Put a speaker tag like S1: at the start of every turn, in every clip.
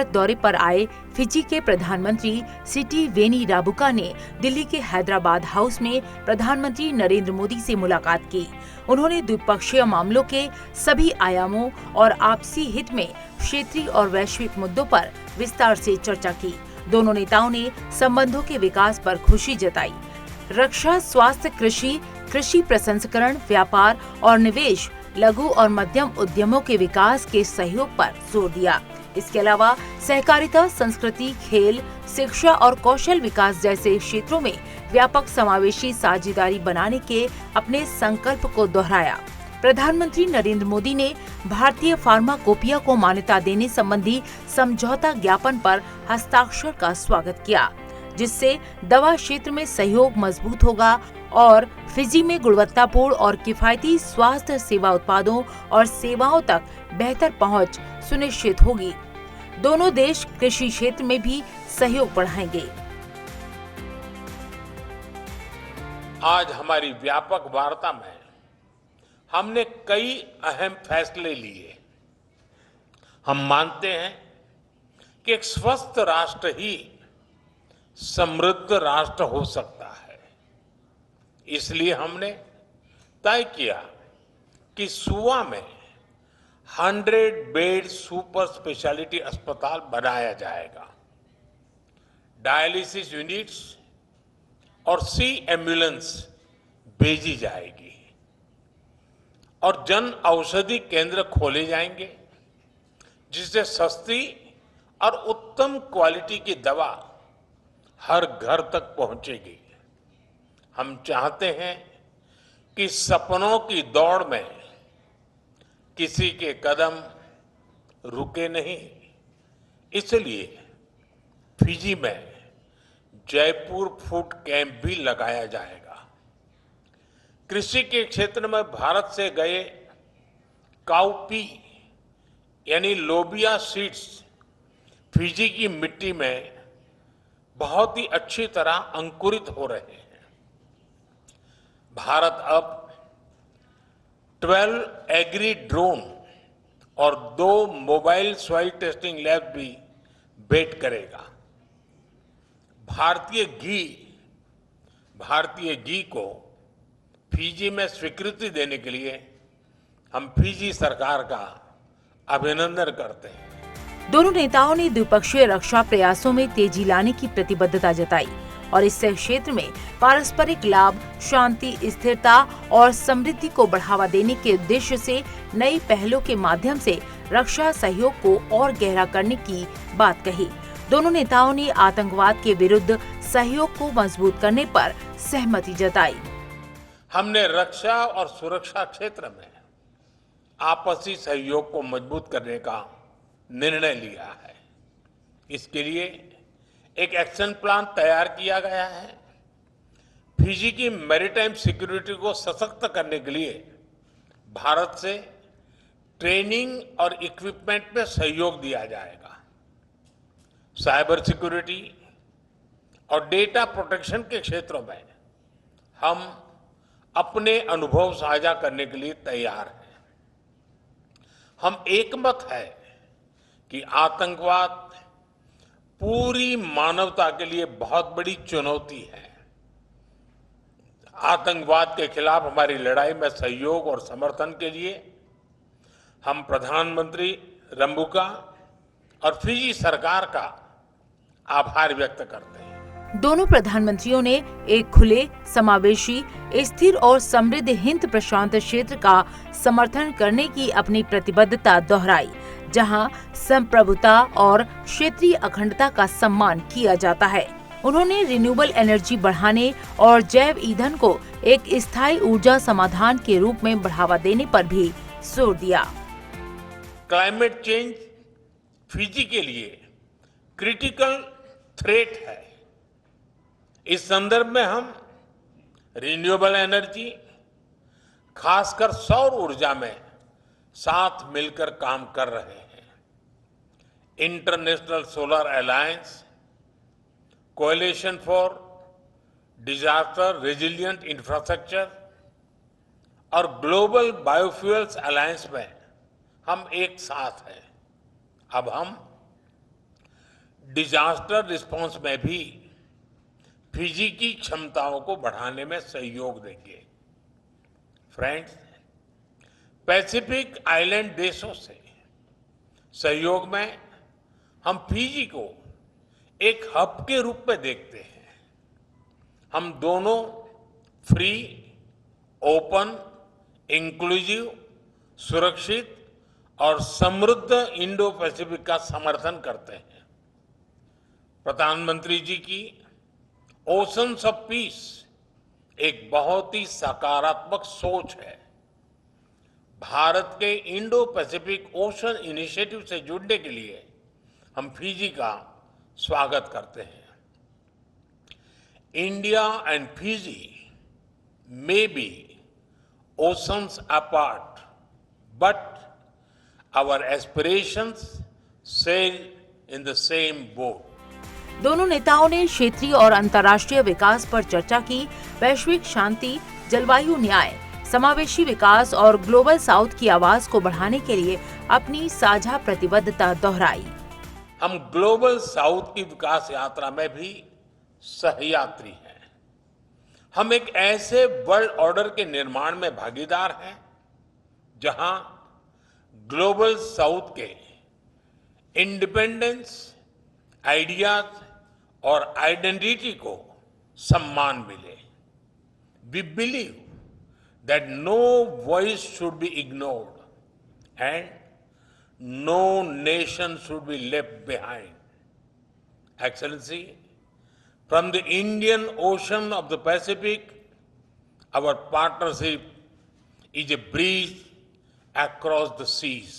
S1: भारत दौरे पर आए फिजी के प्रधानमंत्री सिटी वेनी राबुका ने दिल्ली के हैदराबाद हाउस में प्रधानमंत्री नरेंद्र मोदी से मुलाकात की। उन्होंने द्विपक्षीय मामलों के सभी आयामों और आपसी हित में क्षेत्रीय और वैश्विक मुद्दों पर विस्तार से चर्चा की। दोनों नेताओं ने संबंधों के विकास पर खुशी जताई। रक्षा, स्वास्थ्य, कृषि प्रसंस्करण, व्यापार और निवेश, लघु और मध्यम उद्यमों के विकास के सहयोग पर जोर दिया। इसके अलावा सहकारिता, संस्कृति, खेल, शिक्षा और कौशल विकास जैसे क्षेत्रों में व्यापक समावेशी साझेदारी बनाने के अपने संकल्प को दोहराया। प्रधानमंत्री नरेंद्र मोदी ने भारतीय फार्माकोपिया को मान्यता देने संबंधी समझौता ज्ञापन पर हस्ताक्षर का स्वागत किया, जिससे दवा क्षेत्र में सहयोग मजबूत होगा और फिजी में गुणवत्तापूर्ण और किफायती स्वास्थ्य सेवा उत्पादों और सेवाओं तक बेहतर पहुंच सुनिश्चित होगी। दोनों देश कृषि क्षेत्र में भी सहयोग बढ़ाएंगे।
S2: आज हमारी व्यापक वार्ता में हमने कई अहम फैसले लिए। हम मानते हैं कि एक स्वस्थ राष्ट्र ही समृद्ध राष्ट्र हो सकता है। इसलिए हमने तय किया कि सुवा में 100 बेड सुपर स्पेशलिटी अस्पताल बनाया जाएगा। डायलिसिस यूनिट्स और सी एम्बुलेंस भेजी जाएगी और जन औषधि केंद्र खोले जाएंगे, जिससे सस्ती और उत्तम क्वालिटी की दवा हर घर तक पहुंचेगी। हम चाहते हैं कि सपनों की दौड़ में किसी के कदम रुके नहीं। इसलिए फिजी में जयपुर फूड कैंप भी लगाया जाएगा। कृषि के क्षेत्र में भारत से गए काउपी यानी लोबिया सीड्स फिजी की मिट्टी में बहुत ही अच्छी तरह अंकुरित हो रहे हैं। भारत अब 12 एग्री ड्रोन और 2 मोबाइल सॉइल टेस्टिंग लैब भी भेंट करेगा। भारतीय घी को फिजी में स्वीकृति देने के लिए हम फिजी सरकार का अभिनंदन करते हैं।
S1: दोनों नेताओं ने द्विपक्षीय रक्षा प्रयासों में तेजी लाने की प्रतिबद्धता जताई और इस क्षेत्र में पारस्परिक लाभ, शांति, स्थिरता और समृद्धि को बढ़ावा देने के उद्देश्य से नई पहलों के माध्यम से रक्षा सहयोग को और गहरा करने की बात कही। दोनों नेताओं ने आतंकवाद के विरुद्ध सहयोग को मजबूत करने पर सहमति जताई।
S2: हमने रक्षा और सुरक्षा क्षेत्र में आपसी सहयोग को मजबूत करने का निर्णय लिया है। इसके लिए एक एक्शन प्लान तैयार किया गया है। फिजी की मैरीटाइम सिक्योरिटी को सशक्त करने के लिए भारत से ट्रेनिंग और इक्विपमेंट में सहयोग दिया जाएगा। साइबर सिक्योरिटी और डेटा प्रोटेक्शन के क्षेत्रों में हम अपने अनुभव साझा करने के लिए तैयार हैं। हम एकमत है कि आतंकवाद पूरी मानवता के लिए बहुत बड़ी चुनौती है। आतंकवाद के खिलाफ हमारी लड़ाई में सहयोग और समर्थन के लिए हम प्रधानमंत्री रंबुका और फिजी सरकार का आभार व्यक्त करते हैं।
S1: दोनों प्रधानमंत्रियों ने एक खुले, समावेशी, स्थिर और समृद्ध हिंद प्रशांत क्षेत्र का समर्थन करने की अपनी प्रतिबद्धता दोहराई, जहां संप्रभुता और क्षेत्रीय अखंडता का सम्मान किया जाता है। उन्होंने रिन्यूएबल एनर्जी बढ़ाने और जैव ईंधन को एक स्थायी ऊर्जा समाधान के रूप में बढ़ावा देने पर भी जोर दिया।
S2: क्लाइमेट चेंज फिजी के लिए क्रिटिकल थ्रेट है। इस संदर्भ में हम रिन्यूएबल एनर्जी, खासकर सौर ऊर्जा में साथ मिलकर काम कर रहे हैं। International solar alliance, coalition for disaster resilient infrastructure और ग्लोबल बायोफ्यूल्स अलायंस में हम एक साथ हैं। अब हम डिजास्टर रिस्पांस में भी फिजी की क्षमताओं को बढ़ाने में सहयोग देंगे। फ्रेंड्स, पैसिफिक आइलैंड देशों से सहयोग में हम फिजी को एक हब के रूप में देखते हैं। हम दोनों फ्री, ओपन, इंक्लूसिव, सुरक्षित और समृद्ध इंडो पैसिफिक का समर्थन करते हैं। प्रधानमंत्री जी की ओशंस ऑफ पीस एक बहुत ही सकारात्मक सोच है। भारत के इंडो पैसिफिक ओशन इनिशिएटिव से जुड़ने के लिए हम फिजी का स्वागत करते हैं। India and Fiji may be oceans apart, but our aspirations sail in the same boat.
S1: दोनों नेताओं ने क्षेत्रीय और अंतर्राष्ट्रीय विकास पर चर्चा की। वैश्विक शांति, जलवायु न्याय, समावेशी विकास और ग्लोबल साउथ की आवाज को बढ़ाने के लिए अपनी साझा प्रतिबद्धता दोहराई।
S2: हम ग्लोबल साउथ की विकास यात्रा में भी सहयात्री हैं। हम एक ऐसे वर्ल्ड ऑर्डर के निर्माण में भागीदार हैं जहां ग्लोबल साउथ के इंडिपेंडेंस, आइडियाज और आइडेंटिटी को सम्मान मिले। We believe that no voice should be ignored and no nation should be left behind. Excellency, from the Indian Ocean of the Pacific, our partnership is a bridge across the seas.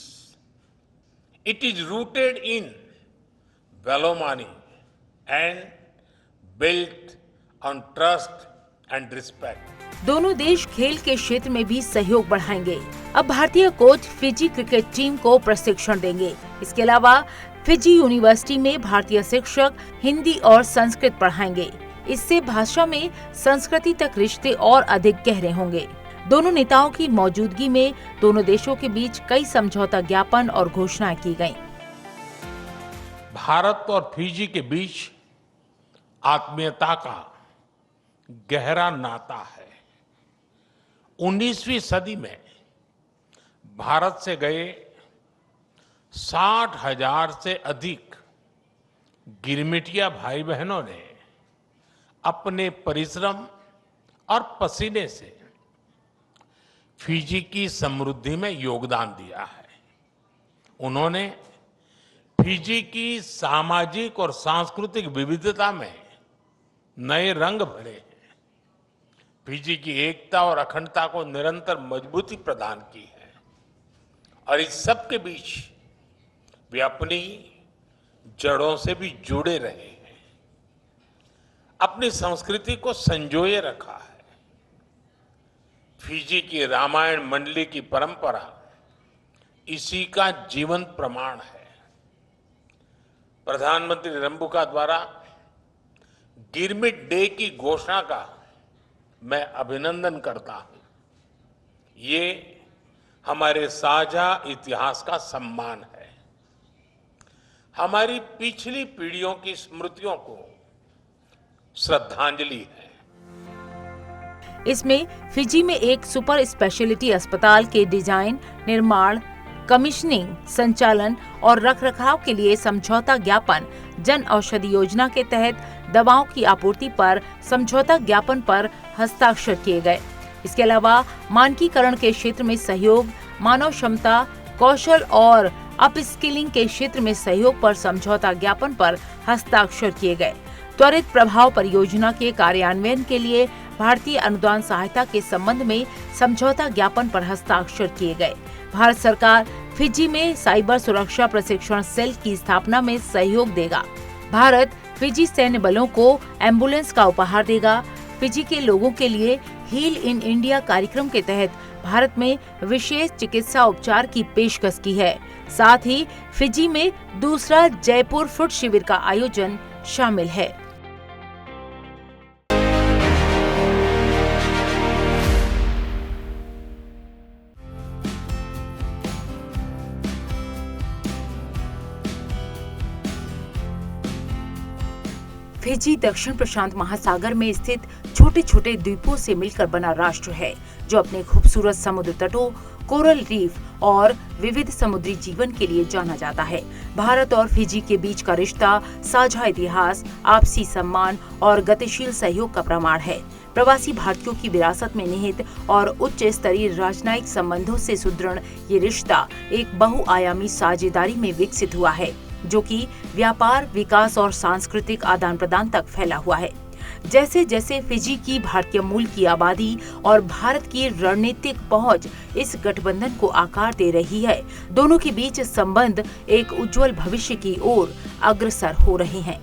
S2: It is rooted in Velomani and built on trust and respect.
S1: दोनों देश खेल के क्षेत्र में भी सहयोग बढ़ाएंगे। अब भारतीय कोच फिजी क्रिकेट टीम को प्रशिक्षण देंगे। इसके अलावा फिजी यूनिवर्सिटी में भारतीय शिक्षक हिंदी और संस्कृत पढ़ाएंगे। इससे भाषा में संस्कृति तक रिश्ते और अधिक गहरे होंगे। दोनों नेताओं की मौजूदगी में दोनों देशों के बीच कई समझौता ज्ञापन और घोषणाएं की गईं।
S2: भारत और फिजी के बीच आत्मीयता का गहरा नाता है। 19वीं सदी में भारत से गए 60,000 से अधिक गिरमिटिया भाई बहनों ने अपने परिश्रम और पसीने से फिजी की समृद्धि में योगदान दिया है। उन्होंने फिजी की सामाजिक और सांस्कृतिक विविधता में नए रंग भरे हैं। फिजी की एकता और अखंडता को निरंतर मजबूती प्रदान की है और इस सब के बीच वे अपनी जड़ों से भी जुड़े रहे हैं, अपनी संस्कृति को संजोए रखा है। फिजी की रामायण मंडली की परंपरा इसी का जीवंत प्रमाण है। प्रधानमंत्री रंबुका द्वारा गिरमिट डे की घोषणा का मैं अभिनंदन करता हूं। ये हमारे साझा इतिहास का सम्मान है, हमारी पिछली पीढ़ियों की स्मृतियों को श्रद्धांजलि है।
S1: इसमें फिजी में एक सुपर स्पेशलिटी अस्पताल के डिजाइन, निर्माण, कमीशनिंग, संचालन और रखरखाव के लिए समझौता ज्ञापन, जन औषधि योजना के तहत दवाओं की आपूर्ति पर समझौता ज्ञापन पर हस्ताक्षर किए गए। इसके अलावा मानकीकरण के क्षेत्र में सहयोग, मानव क्षमता, कौशल और अपस्किलिंग के क्षेत्र में सहयोग पर समझौता ज्ञापन पर हस्ताक्षर किए गए। त्वरित प्रभाव परियोजना के कार्यान्वयन के लिए भारतीय अनुदान सहायता के संबंध में समझौता ज्ञापन पर हस्ताक्षर किए गए। भारत सरकार फिजी में साइबर सुरक्षा प्रशिक्षण सेल की स्थापना में सहयोग देगा। भारत फिजी सैन्य बलों को एम्बुलेंस का उपहार देगा। फिजी के लोगों के लिए हील इन इंडिया कार्यक्रम के तहत भारत में विशेष चिकित्सा उपचार की पेशकश की है। साथ ही फिजी में दूसरा जयपुर फुट शिविर का आयोजन शामिल है। फिजी दक्षिण प्रशांत महासागर में स्थित छोटे छोटे द्वीपों से मिलकर बना राष्ट्र है, जो अपने खूबसूरत समुद्र तटों, कोरल रीफ और विविध समुद्री जीवन के लिए जाना जाता है। भारत और फिजी के बीच का रिश्ता साझा इतिहास, आपसी सम्मान और गतिशील सहयोग का प्रमाण है। प्रवासी भारतीयों की विरासत में निहित और उच्च स्तरीय राजनयिक संबंधों से सुदृढ़ ये रिश्ता एक बहुआयामी साझेदारी में विकसित हुआ है, जो कि व्यापार, विकास और सांस्कृतिक आदान प्रदान तक फैला हुआ है। जैसे जैसे फिजी की भारतीय मूल की आबादी और भारत की रणनीतिक पहुंच इस गठबंधन को आकार दे रही है, दोनों के बीच संबंध एक उज्जवल भविष्य की ओर अग्रसर हो रहे हैं।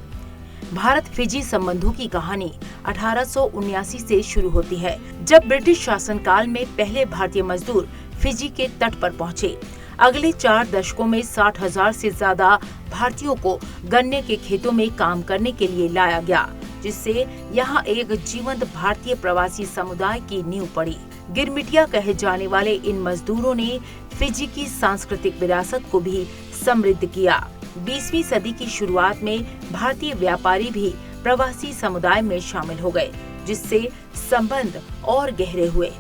S1: भारत फिजी संबंधों की कहानी 1879 से शुरू होती है, जब ब्रिटिश शासनकाल में पहले भारतीय मजदूर फिजी के तट पर पहुंचे। अगले 4 दशकों में 60,000 से ज्यादा भारतीयों को गन्ने के खेतों में काम करने के लिए लाया गया, जिससे यहाँ एक जीवंत भारतीय प्रवासी समुदाय की नींव पड़ी। गिरमिटिया कहे जाने वाले इन मजदूरों ने फिजी की सांस्कृतिक विरासत को भी समृद्ध किया। 20वीं सदी की शुरुआत में भारतीय व्यापारी भी प्रवासी समुदाय में शामिल हो गए, जिससे संबंध और गहरे हुए।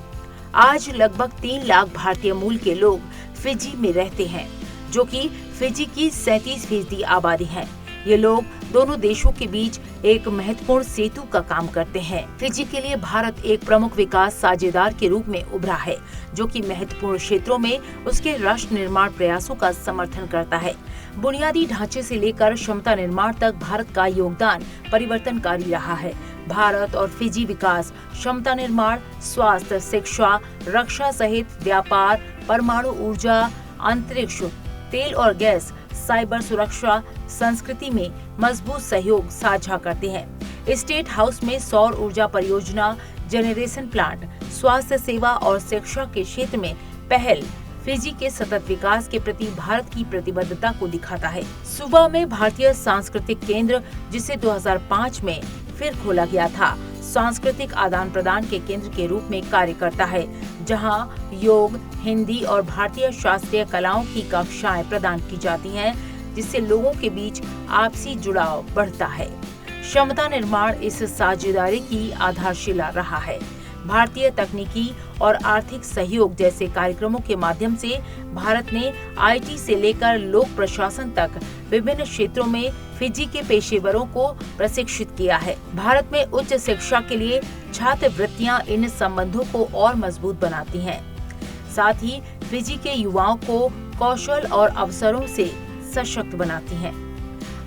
S1: आज लगभग 3 लाख भारतीय मूल के लोग फिजी में रहते हैं, जो कि फिजी की 37% आबादी है। ये लोग दोनों देशों के बीच एक महत्वपूर्ण सेतु का काम करते हैं। फिजी के लिए भारत एक प्रमुख विकास साझेदार के रूप में उभरा है, जो कि महत्वपूर्ण क्षेत्रों में उसके राष्ट्र निर्माण प्रयासों का समर्थन करता है। बुनियादी ढांचे से लेकर क्षमता निर्माण तक भारत का योगदान परिवर्तनकारी रहा है। भारत और फिजी विकास, क्षमता निर्माण, स्वास्थ्य, शिक्षा, रक्षा सहित व्यापार, परमाणु ऊर्जा, अंतरिक्ष, तेल और गैस, साइबर सुरक्षा, संस्कृति में मजबूत सहयोग साझा करते हैं। स्टेट हाउस में सौर ऊर्जा परियोजना, जेनरेशन प्लांट, स्वास्थ्य सेवा और शिक्षा के क्षेत्र में पहल फिजी के सतत विकास के प्रति भारत की प्रतिबद्धता को दिखाता है। सुबह में भारतीय सांस्कृतिक केंद्र, जिसे 2005 में फिर खोला गया था, सांस्कृतिक आदान प्रदान के केंद्र के रूप में कार्य करता है, जहां योग, हिंदी और भारतीय शास्त्रीय कलाओं की कक्षाएं प्रदान की जाती हैं, जिससे लोगों के बीच आपसी जुड़ाव बढ़ता है। क्षमता निर्माण इस साझेदारी की आधारशिला रहा है। भारतीय तकनीकी और आर्थिक सहयोग जैसे कार्यक्रमों के माध्यम से भारत ने आईटी से लेकर लोक प्रशासन तक विभिन्न क्षेत्रों में फिजी के पेशेवरों को प्रशिक्षित किया है। भारत में उच्च शिक्षा के लिए छात्रवृत्तियां इन संबंधों को और मजबूत बनाती हैं। साथ ही फिजी के युवाओं को कौशल और अवसरों से सशक्त बनाती हैं।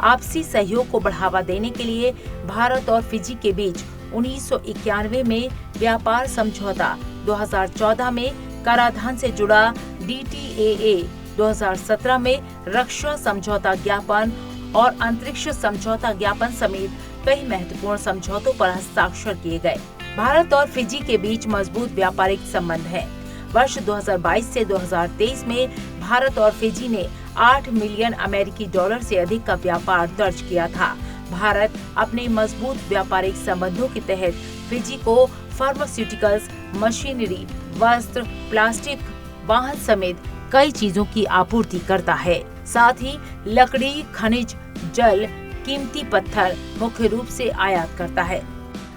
S1: आपसी सहयोग को बढ़ावा देने के लिए भारत और फिजी के बीच 1991 में व्यापार समझौता, 2014 में कराधान से जुड़ा DTAA, 2017 में रक्षा समझौता ज्ञापन और अंतरिक्ष समझौता ज्ञापन समेत कई महत्वपूर्ण समझौतों पर हस्ताक्षर किए गए। भारत और फिजी के बीच मजबूत व्यापारिक संबंध है। वर्ष 2022 से 2023 में भारत और फिजी ने 8 मिलियन अमेरिकी डॉलर से अधिक का व्यापार दर्ज किया था। भारत अपने मजबूत व्यापारिक संबंधों के तहत फिजी को फार्मास्यूटिकल्स, मशीनरी, वस्त्र, प्लास्टिक, वाहन समेत कई चीजों की आपूर्ति करता है। साथ ही लकड़ी, खनिज, जल, कीमती पत्थर मुख्य रूप से आयात करता है।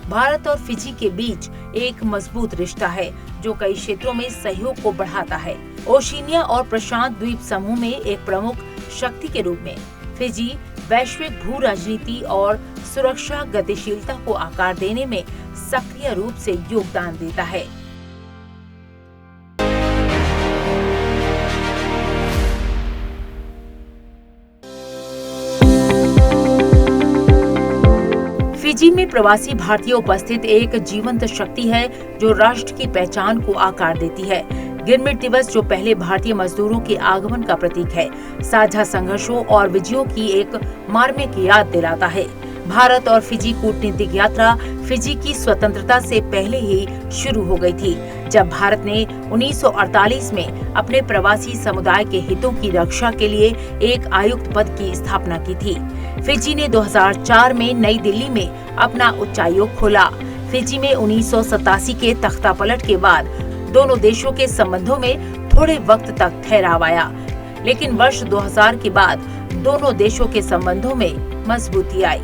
S1: भारत और फिजी के बीच एक मजबूत रिश्ता है, जो कई क्षेत्रों में सहयोग को बढ़ाता है। ओशिनिया और प्रशांत द्वीप समूह में एक प्रमुख शक्ति के रूप में फिजी वैश्विक भू राजनीति और सुरक्षा गतिशीलता को आकार देने में सक्रिय रूप से योगदान देता है। फिजी में प्रवासी भारतीय उपस्थित एक जीवंत शक्ति है, जो राष्ट्र की पहचान को आकार देती है। गिरमिट दिवस, जो पहले भारतीय मजदूरों के आगमन का प्रतीक है, साझा संघर्षों और विजयों की एक मार्मिक याद दिलाता है। भारत और फिजी कूटनीतिक यात्रा फिजी की स्वतंत्रता से पहले ही शुरू हो गई थी, जब भारत ने 1948 में अपने प्रवासी समुदाय के हितों की रक्षा के लिए एक आयुक्त पद की स्थापना की थी। फिजी ने 2004 में नई दिल्ली में अपना उच्चायोग खोला। फिजी में 1987 के तख्तापलट के बाद दोनों देशों के संबंधों में थोड़े वक्त तक ठहराव आया, लेकिन वर्ष 2000 के बाद दोनों देशों के संबंधों में मजबूती आई।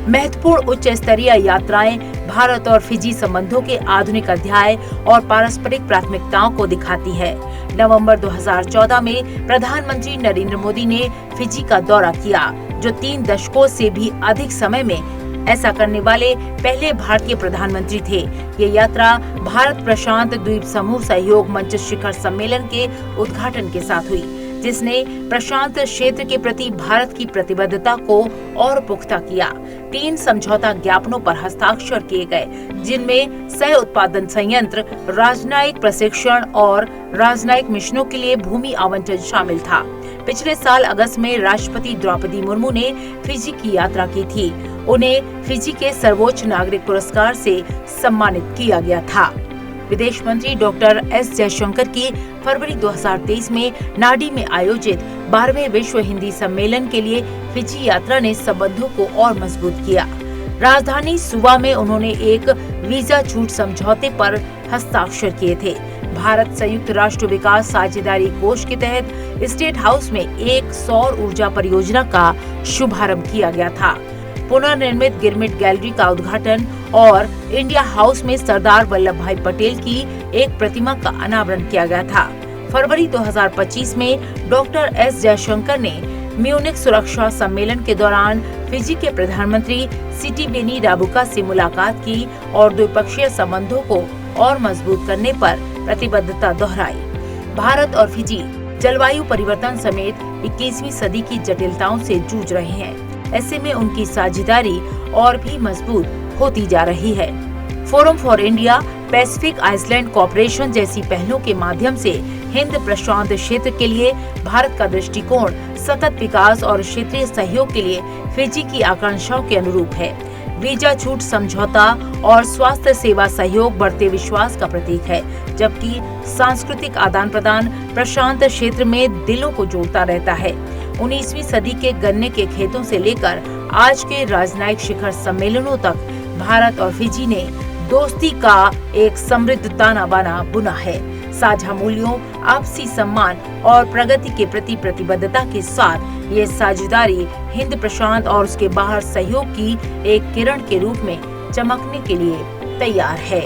S1: महत्वपूर्ण उच्च स्तरीय यात्राएं भारत और फिजी संबंधों के आधुनिक अध्याय और पारस्परिक प्राथमिकताओं को दिखाती है। नवंबर 2014 में प्रधानमंत्री नरेंद्र मोदी ने फिजी का दौरा किया, जो 3 दशकों से भी अधिक समय में ऐसा करने वाले पहले भारतीय प्रधानमंत्री थे। ये यात्रा भारत प्रशांत द्वीप समूह सहयोग मंच शिखर सम्मेलन के उद्घाटन के साथ हुई, जिसने प्रशांत क्षेत्र के प्रति भारत की प्रतिबद्धता को और पुख्ता किया। 3 समझौता ज्ञापनों पर हस्ताक्षर किए गए, जिनमें सह उत्पादन संयंत्र, राजनयिक प्रशिक्षण और राजनयिक मिशनों के लिए भूमि आवंटन शामिल था। पिछले साल अगस्त में राष्ट्रपति द्रौपदी मुर्मू ने फिजी की यात्रा की थी। उन्हें फिजी के सर्वोच्च नागरिक पुरस्कार से सम्मानित किया गया था। विदेश मंत्री डॉक्टर एस जयशंकर की फरवरी 2023 में नाडी में आयोजित 12वें विश्व हिंदी सम्मेलन के लिए फिजी यात्रा ने संबंधों को और मजबूत किया। राजधानी सुवा में उन्होंने एक वीजा छूट समझौते पर हस्ताक्षर किए थे। भारत संयुक्त राष्ट्र विकास साझेदारी कोष के तहत स्टेट हाउस में एक सौर ऊर्जा परियोजना का शुभारंभ किया गया था। पुनर्निर्मित गिरमिट गैलरी का उद्घाटन और इंडिया हाउस में सरदार वल्लभ भाई पटेल की एक प्रतिमा का अनावरण किया गया था। फरवरी 2025 में डॉक्टर एस जयशंकर ने म्यूनिख सुरक्षा सम्मेलन के दौरान फिजी के प्रधानमंत्री सिटिवेनी राबुका से मुलाकात की और द्विपक्षीय संबंधों को और मजबूत करने पर प्रतिबद्धता दोहराई। भारत और फिजी जलवायु परिवर्तन समेत 21वीं सदी की जटिलताओं से जूझ रहे हैं। ऐसे में उनकी साझेदारी और भी मजबूत होती जा रही है। Forum for India Pacific island corporation जैसी पहलों के माध्यम से हिंद प्रशांत क्षेत्र के लिए भारत का दृष्टिकोण सतत विकास और क्षेत्रीय सहयोग के लिए फिजी की आकांक्षाओं के अनुरूप है। वीजा छूट समझौता और स्वास्थ्य सेवा सहयोग बढ़ते विश्वास का प्रतीक है, जबकि सांस्कृतिक आदान प्रदान प्रशांत क्षेत्र में दिलों को जोड़ता रहता है। 19वीं सदी के गन्ने के खेतों से लेकर आज के राजनयिक शिखर सम्मेलनों तक भारत और फिजी ने दोस्ती का एक समृद्ध ताना बाना बुना है। साझा मूल्यों, आपसी सम्मान और प्रगति के प्रति प्रतिबद्धता के साथ ये साझेदारी हिंद प्रशांत और उसके बाहर सहयोग की एक किरण के रूप में चमकने के लिए तैयार है।